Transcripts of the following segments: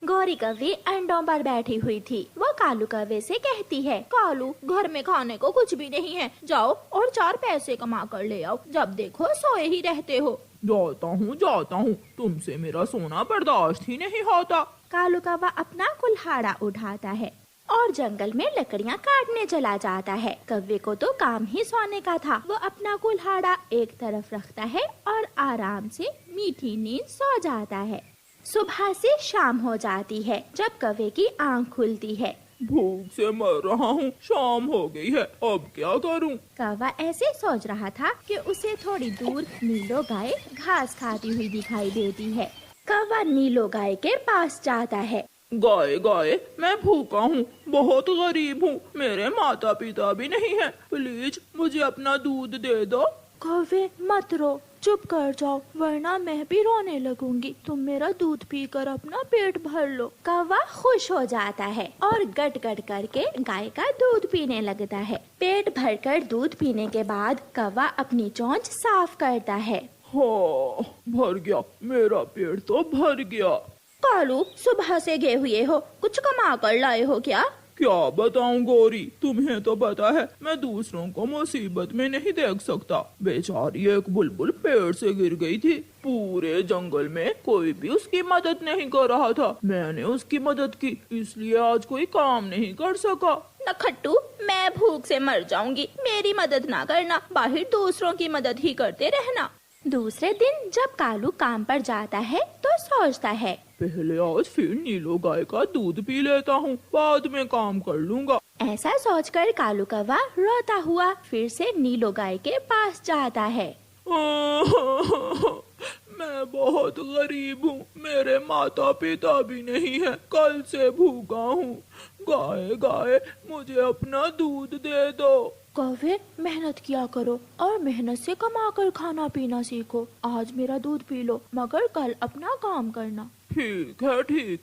गौरी कौवी अंडों पर बैठी हुई थी। वो कालू कौवे से कहती है, कालू, घर में खाने को कुछ भी नहीं है, जाओ और 4 पैसे कमा कर ले आओ, जब देखो सोए ही रहते हो। जाता हूँ, तुमसे मेरा सोना बर्दाश्त ही नहीं होता। कालू कौवा अपना कुल्हाड़ा उठाता है और जंगल में लकड़ियाँ काटने चला जाता है। कौवे को तो काम ही सोने का था। वो अपना कुल्हाड़ा एक तरफ रखता है और आराम से मीठी नींद सो जाता है। सुबह से शाम हो जाती है जब कौवे की आंख खुलती है। भूख से मर रहा हूँ, शाम हो गई है, अब क्या करूँ? कौवा ऐसे सोच रहा था कि उसे थोड़ी दूर नीलो गाय घास खाती हुई दिखाई देती है। कौवा नीलो गाय के पास जाता है। गाय, मैं भूखा हूँ, बहुत गरीब हूँ, मेरे माता पिता भी नहीं है, प्लीज मुझे अपना दूध दे दो। कौवे, मत रो, चुप कर जाओ, वरना मैं भी रोने लगूंगी। तुम मेरा दूध पीकर अपना पेट भर लो। कौवा खुश हो जाता है और गट गट करके गाय का दूध पीने लगता है। पेट भरकर दूध पीने के बाद कौवा अपनी चोंच साफ करता है। हाँ, भर गया, मेरा पेट तो भर गया। कालू, सुबह से गए हुए हो, कुछ कमा कर लाए हो क्या? क्या बताऊं गौरी, तुम्हें तो पता है मैं दूसरों को मुसीबत में नहीं देख सकता। बेचारी एक बुलबुल पेड़ से गिर गई थी, पूरे जंगल में कोई भी उसकी मदद नहीं कर रहा था। मैंने उसकी मदद की, इसलिए आज कोई काम नहीं कर सका। नखट्टू, मैं भूख से मर जाऊंगी, मेरी मदद ना करना, बाहर दूसरों की मदद ही करते रहना। दूसरे दिन जब कालू काम पर जाता है तो सोचता है, पहले आज फिर नीलो गाय का दूध पी लेता हूँ, बाद में काम कर लूँगा। ऐसा सोचकर कालू कौवा रोता हुआ फिर से नीलो गाय के पास जाता है। मैं बहुत गरीब हूँ, मेरे माता पिता भी नहीं है, कल से भूखा हूँ। गाय, मुझे अपना दूध दे दो। कौवे, मेहनत किया करो और मेहनत से कमा कर खाना पीना सीखो। आज मेरा दूध पी लो, मगर कल अपना काम करना। ठीक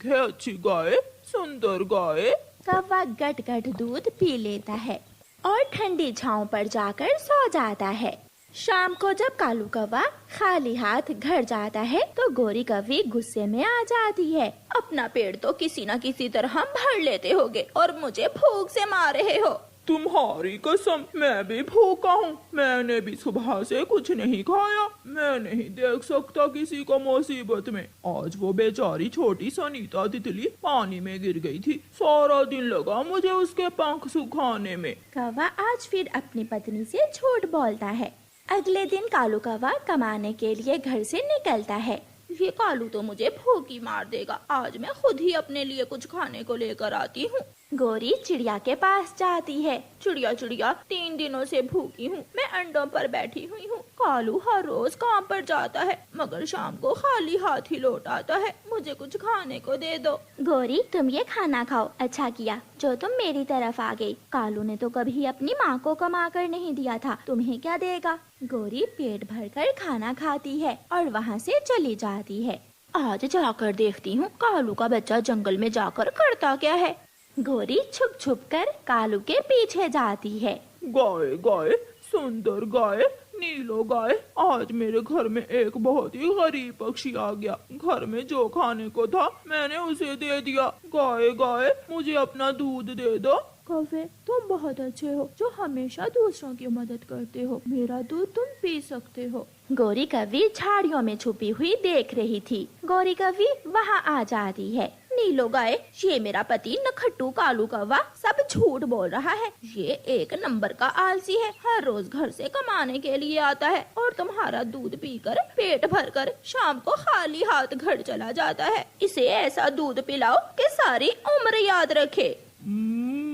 है, अच्छी गाय, सुंदर गाय। कौवा गट गट दूध पी लेता है और ठंडी छांव पर जाकर सो जाता है। शाम को जब कालू कौवा खाली हाथ घर जाता है तो गौरी कौवी गुस्से में आ जाती है। अपना पेट तो किसी न किसी तरह भर लेते होगे और मुझे भूख से मार रहे हो। तुम्हारी कसम, मैं भी भूखा हूँ, मैंने भी सुबह से कुछ नहीं खाया। मैं नहीं देख सकता किसी को मुसीबत में। आज वो बेचारी छोटी सनीता तितली पानी में गिर गई थी, सारा दिन लगा मुझे उसके पंख सुखाने में। कौवा आज फिर अपनी पत्नी से झूठ बोलता है। अगले दिन कालू कौवा कमाने के लिए घर से निकलता है। ये कालू तो मुझे भूखी मार देगा, आज मैं खुद ही अपने लिए कुछ खाने को लेकर आती हूँ। गौरी चिड़िया के पास जाती है। चिड़िया, 3 दिनों से भूखी हूँ, मैं अंडों पर बैठी हुई हूँ। कालू हर रोज काम पर जाता है, मगर शाम को खाली हाथ ही लौट आता है, मुझे कुछ खाने को दे दो। गौरी, तुम ये खाना खाओ, अच्छा किया जो तुम मेरी तरफ आ गई। कालू ने तो कभी अपनी माँ को कमा कर नहीं दिया था, तुम्हें क्या देगा। गौरी पेट भरकर खाना खाती है और वहाँ से चली जाती है। आज जाकर देखती हूँ कालू का बच्चा जंगल में जाकर करता क्या है। गौरी छुप छुप कर कालू के पीछे जाती है। गाय, सुंदर गाय, नीलो गाय, आज मेरे घर में एक बहुत ही गरीब पक्षी आ गया। घर में जो खाने को था मैंने उसे दे दिया। गाय, मुझे अपना दूध दे दो। कौवे, तुम बहुत अच्छे हो जो हमेशा दूसरों की मदद करते हो, मेरा दूध तुम पी सकते हो। गौरी कौवी झाड़ियों में छुपी हुई देख रही थी। गौरी कौवी वहाँ आ जाती है। नीलो गाय, ये मेरा पति नखट्टू कालू कौवा सब झूठ बोल रहा है। ये एक नंबर का आलसी है, हर रोज घर से कमाने के लिए आता है और तुम्हारा दूध पीकर पेट भरकर शाम को खाली हाथ घर चला जाता है। इसे ऐसा दूध पिलाओ कि सारी उम्र याद रखे।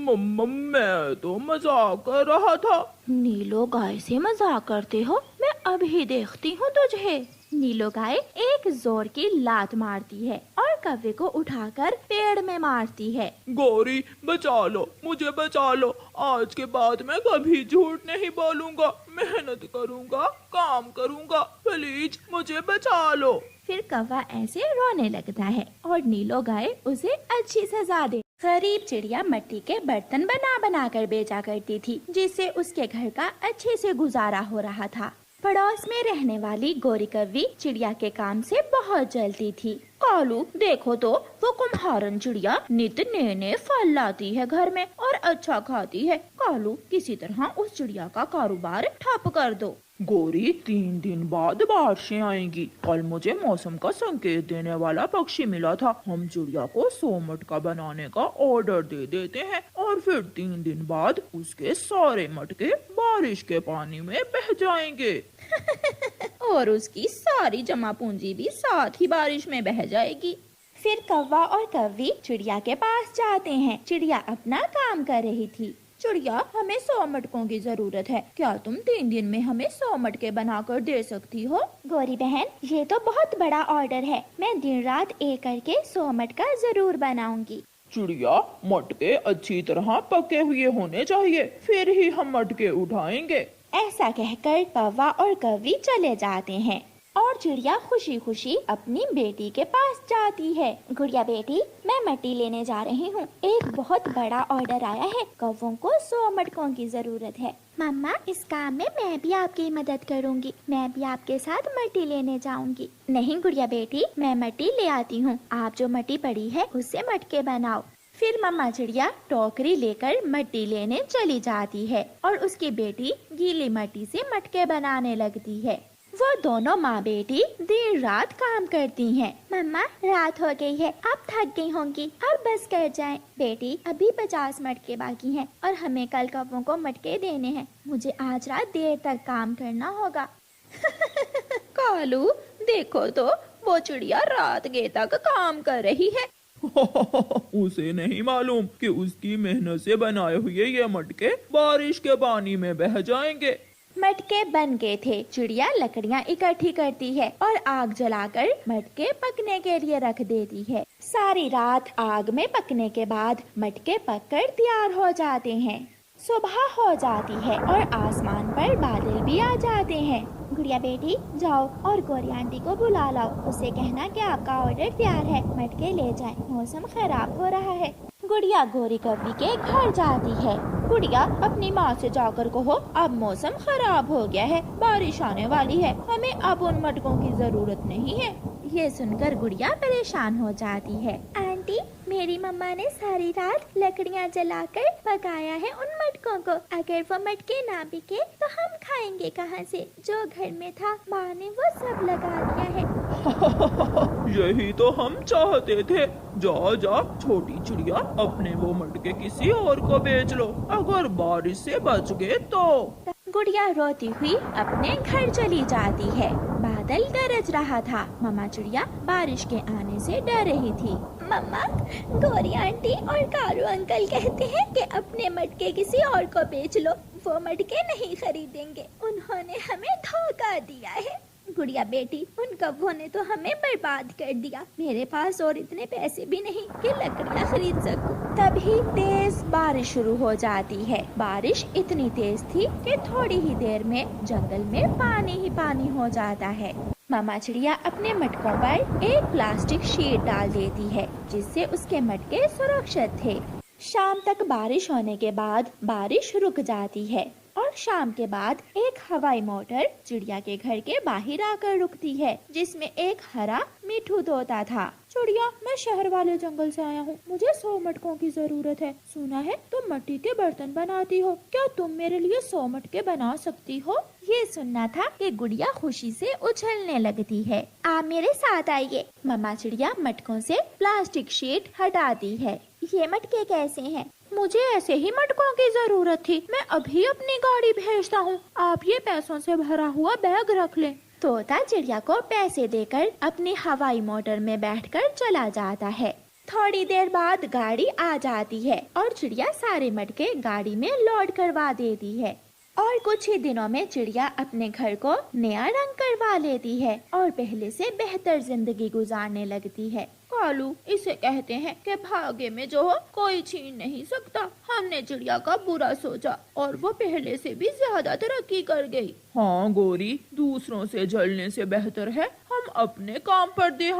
मैं तो मजाक कर रहा था। नीलो गाय से मजाक करते हो, मैं अभी देखती हूँ तुझे। नीलो गाय एक जोर की लात मारती है और कौवे को उठाकर पेड़ में मारती है। गौरी, बचा लो, मुझे बचा लो, आज के बाद मैं कभी झूठ नहीं बोलूँगा, मेहनत करूँगा, काम करूँगा, प्लीज मुझे बचा लो। फिर कौवा ऐसे रोने लगता है और नीलो गाय उसे अच्छी सजा दे। गरीब चिड़िया मिट्टी के बर्तन बना बना कर बेचा करती थी, जिससे उसके घर का अच्छे से गुजारा हो रहा था। पड़ोस में रहने वाली गोरी कौवी चिड़िया के काम से बहुत जलती थी। कालू देखो तो, वो कुम्हारन चिड़िया नित नए नए फल लाती है घर में और अच्छा खाती है। कालू किसी तरह उस चिड़िया का कारोबार ठप कर दो। गोरी, 3 दिन बाद बारिशें आएंगी। कल मुझे मौसम का संकेत देने वाला पक्षी मिला था। हम चिड़िया को 100 मटका बनाने का ऑर्डर दे देते हैं और फिर 3 दिन बाद उसके सारे मटके बारिश के पानी में बह जाएंगे। और उसकी सारी जमा पूंजी भी साथ ही बारिश में बह जाएगी। फिर कौवा और कौवी चिड़िया के पास जाते हैं। चिड़िया अपना काम कर रही थी। चिड़िया, हमें 100 मटकों की जरूरत है, क्या तुम 3 दिन में हमें 100 मटके बनाकर दे सकती हो? गोरी बहन, ये तो बहुत बड़ा ऑर्डर है, मैं दिन रात एक करके 100 मटका जरूर बनाऊंगी। चिड़िया, मटके अच्छी तरह पके हुए होने चाहिए, फिर ही हम मटके उठाएंगे। ऐसा कहकर कौवा और कौवी चले जाते हैं और चिड़िया खुशी खुशी अपनी बेटी के पास जाती है। गुड़िया बेटी, मैं मट्टी लेने जा रही हूँ, एक बहुत बड़ा ऑर्डर आया है, कौवों को 100 मटकों की जरूरत है। मम्मा, इस काम में मैं भी आपकी मदद करूँगी, मैं भी आपके साथ मट्टी लेने जाऊँगी। नहीं गुड़िया बेटी, मैं मट्टी ले आती हूँ, आप जो मट्टी पड़ी है उससे मटके बनाओ। फिर मम्मा चिड़िया टोकरी लेकर मट्टी लेने चली जाती है और उसकी बेटी गीली मट्टी से मटके बनाने लगती है। वो दोनों माँ बेटी दिन रात काम करती हैं। मम्मा, रात हो गई है, आप थक गई होंगी, अब बस कर जाएं। बेटी, अभी 50 मटके बाकी हैं और हमें कल कौवों को मटके देने हैं, मुझे आज रात देर तक काम करना होगा। कालू, देखो तो, वो चिड़िया रात गे तक काम कर रही है। उसे नहीं मालूम कि उसकी मेहनत से बनाए हुए ये मटके बारिश के पानी में बह जाएंगे। मटके बन गए थे। चिड़िया लकड़ियाँ इकट्ठी करती है और आग जलाकर मटके पकने के लिए रख देती है। सारी रात आग में पकने के बाद मटके पककर तैयार हो जाते हैं। सुबह हो जाती है और आसमान पर बादल भी आ जाते हैं। गुड़िया बेटी, जाओ और गोरी आंटी को बुला लाओ, उससे कहना कि आपका ऑर्डर तैयार है, मटके ले जाएं, मौसम खराब हो रहा है। गुड़िया गोरी कौवी के घर जाती है। गुड़िया, अपनी माँ से जाकर कहो, अब मौसम खराब हो गया है, बारिश आने वाली है, हमें अब उन मटकों की जरूरत नहीं है। ये सुनकर गुड़िया परेशान हो जाती है। आंटी, मेरी मम्मा ने सारी रात लकड़ियाँ जलाकर पकाया है उन मटकों को, अगर वो मटके ना बिके तो हम खाएंगे कहाँ से? जो घर में था माँ ने वो सब लगा दिया है। यही तो हम चाहते थे। जा जा छोटी चिड़िया, अपने वो मटके किसी और को बेच लो, अगर बारिश से बच गए तो। गुड़िया रोती हुई अपने घर चली जाती है। बादल गरज रहा था। मम्मा चिड़िया बारिश के आने से डर रही थी। मम्मा, गोरी आंटी और कालू अंकल कहते हैं कि अपने मटके किसी और को बेच लो, वो मटके नहीं खरीदेंगे, उन्होंने हमें धोखा दिया है। गुड़िया बेटी, उन कौवों ने तो हमें बर्बाद कर दिया, मेरे पास और इतने पैसे भी नहीं कि लकड़ियाँ खरीद सकूं। तभी तेज बारिश शुरू हो जाती है। बारिश इतनी तेज थी कि थोड़ी ही देर में जंगल में पानी ही पानी हो जाता है। मामा चिड़िया अपने मटकों पर एक प्लास्टिक शीट डाल देती है, जिससे उसके मटके सुरक्षित थे। शाम तक बारिश होने के बाद बारिश रुक जाती है और शाम के बाद एक हवाई मोटर चिड़िया के घर के बाहर आकर रुकती है, जिसमें एक हरा मिठू तोता था। चिड़िया, मैं शहर वाले जंगल से आया हूँ, मुझे 100 मटकों की जरूरत है। सुना है तुम मिट्टी के बर्तन बनाती हो, क्या तुम मेरे लिए 100 मटके बना सकती हो? ये सुनना था कि गुड़िया खुशी से उछलने लगती है। आप मेरे साथ आइए। मम्मा चिड़िया मटकों से प्लास्टिक शीट हटाती है। ये मटके कैसे हैं? मुझे ऐसे ही मटकों की जरूरत थी, मैं अभी अपनी गाड़ी भेजता हूँ, आप ये पैसों से भरा हुआ बैग रख लें। तोता चिड़िया को पैसे देकर अपनी हवाई मोटर में बैठकर चला जाता है। थोड़ी देर बाद गाड़ी आ जाती है और चिड़िया सारे मटके गाड़ी में लोड करवा देती है और कुछ ही दिनों में चिड़िया अपने घर को नया रंग करवा लेती है और पहले से बेहतर जिंदगी गुजारने लगती है। कालू, इसे कहते हैं कि भाग्य में जो हो कोई छीन नहीं सकता। हमने चिड़िया का बुरा सोचा और वो पहले से भी ज्यादा तरक्की कर गई। हाँ गोरी, दूसरों से जलने से बेहतर है हम अपने काम पर ध्यान